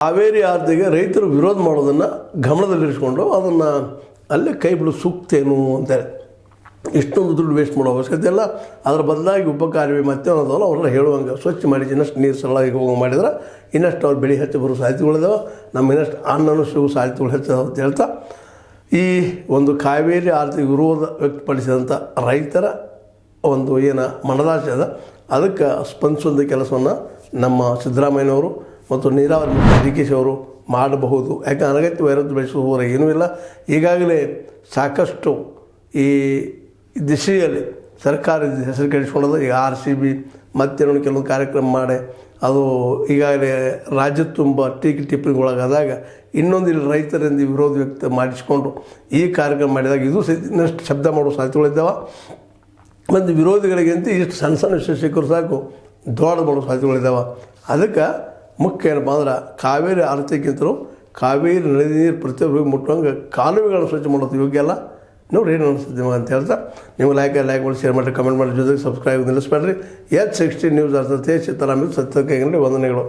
ಕಾವೇರಿ ಆರ್ತಿಗೆ ರೈತರು ವಿರೋಧ ಮಾಡೋದನ್ನು ಗಮನದಲ್ಲಿರಿಸ್ಕೊಂಡು ಅದನ್ನು ಅಲ್ಲೇ ಕೈ ಬಿಡು ಸೂಕ್ತೇನು ಅಂತೇಳಿ ಇಷ್ಟೊಂದು ದುಡ್ಡು ವೇಸ್ಟ್ ಮಾಡೋ ಅವಶ್ಯಕತೆ ಇಲ್ಲ. ಅದರ ಬದಲಾಗಿ ಉಪಕಾರವೇ ಮತ್ತೆ ಅನ್ನೋದಲ್ಲ ಅವರೆಲ್ಲ ಹೇಳುವಂಗೆ ಸ್ವಚ್ಛ ಮಾಡಿ ಇನ್ನಷ್ಟು ನೀರು ಸರಳಾಗಿ ಹೋಗಿ ಮಾಡಿದ್ರೆ ಇನ್ನಷ್ಟು ಅವ್ರು ಬೆಳೆ ಹೆಚ್ಚು ಬರೋ ಸಾಧ್ಯತೆಗಳಿದಾವೆ, ನಮ್ಮ ಇನ್ನಷ್ಟು ಅನ್ನನೂ ಸಿಗೋ ಸಾಧ್ಯತೆಗಳು ಹೆಚ್ಚಿದಾವೆ ಅಂತ ಹೇಳ್ತಾ ಈ ಒಂದು ಕಾವೇರಿ ಆರ್ತಿ ವಿರೋಧ ವ್ಯಕ್ತಪಡಿಸಿದಂಥ ರೈತರ ಒಂದು ಏನು ಮನದಾಸೆ ಅದ ಅದಕ್ಕೆ ಸ್ಪಂದಿಸುವಂಥ ಕೆಲಸವನ್ನು ನಮ್ಮ ಸಿದ್ದರಾಮಯ್ಯನವರು ಮತ್ತು ನೀರಾವರಿ ಡಿ ಕೆ ಶಿ ಅವರು ಮಾಡಬಹುದು. ಯಾಕೆ ಅನಗತ್ಯ ವೈರತ್ವ ಬೆಳೆಸುವವರ ಏನೂ ಇಲ್ಲ. ಈಗಾಗಲೇ ಸಾಕಷ್ಟು ಈ ದಿಶೆಯಲ್ಲಿ ಸರ್ಕಾರ ಹೆಸರು ಕೆಡಿಸ್ಕೊಳ್ಳೋದು. ಈಗ RCB ಮತ್ತೇನೋ ಕೆಲವೊಂದು ಕಾರ್ಯಕ್ರಮ ಮಾಡಿ ಅದು ಈಗಾಗಲೇ ರಾಜ್ಯ ತುಂಬ ಟೀಕೆ ಟಿಪ್ಪಣಿಗೊಳಗಾದಾಗ ಇನ್ನೊಂದು ಇಲ್ಲಿ ರೈತರಿಂದ ವಿರೋಧ ವ್ಯಕ್ತ ಮಾಡಿಸಿಕೊಂಡು ಈ ಕಾರ್ಯಕ್ರಮ ಮಾಡಿದಾಗ ಇದು ಇನ್ನಷ್ಟು ಶಬ್ದ ಮಾಡೋ ಸಾಧ್ಯತೆಗಳಿದ್ದಾವೆ. ಮತ್ತು ವಿರೋಧಿಗಳಿಗಿಂತ ಇಷ್ಟು ಸಣ್ಣ ಸಣ್ಣ ವಿಷಯ ಸಿಕ್ಕರು ಸಾಕು ದೊಡ್ಡ ಮಾಡೋ ಸಾಧ್ಯತೆಗಳಿದ್ದಾವೆ. ಅದಕ್ಕೆ ಮುಖ್ಯ ಏನಪ್ಪ ಅಂದ್ರೆ ಕಾವೇರಿ ಆರ್ತಿಗಿಂತಲೂ ಕಾವೇರಿ ನದಿ ನೀರು ಪ್ರತಿಯೊಬ್ಬರಿಗೆ ಮುಟ್ಟುವಂಗೆ ಕಾಲುವೆಗಳನ್ನು ಸ್ವಚ್ಛ ಮಾಡೋದು ಯೋಗ್ಯ ಅಲ್ಲ. ನೋಡ್ರಿ ಏನು ಅನಿಸುತ್ತೆ ಅಂತ ಹೇಳ್ತಾ ನೀವು ಲೈಕ್ ಮಾಡಿ ಶೇರ್ ಮಾಡಿ ಕಮೆಂಟ್ ಮಾಡಿ ಜೊತೆಗೆ ಸಬ್ಸ್ಕ್ರೈಬ್ ನಿಲ್ಲಿಸ್ಬೇಡ್ರಿ. H60 ನ್ಯೂಸ್ ಅರ್ಥತೆ ಸಿದ್ದರಾಮಯ್ಯ ಸತ್ಯಕ್ಕೆ ವಂದನೆಗಳು.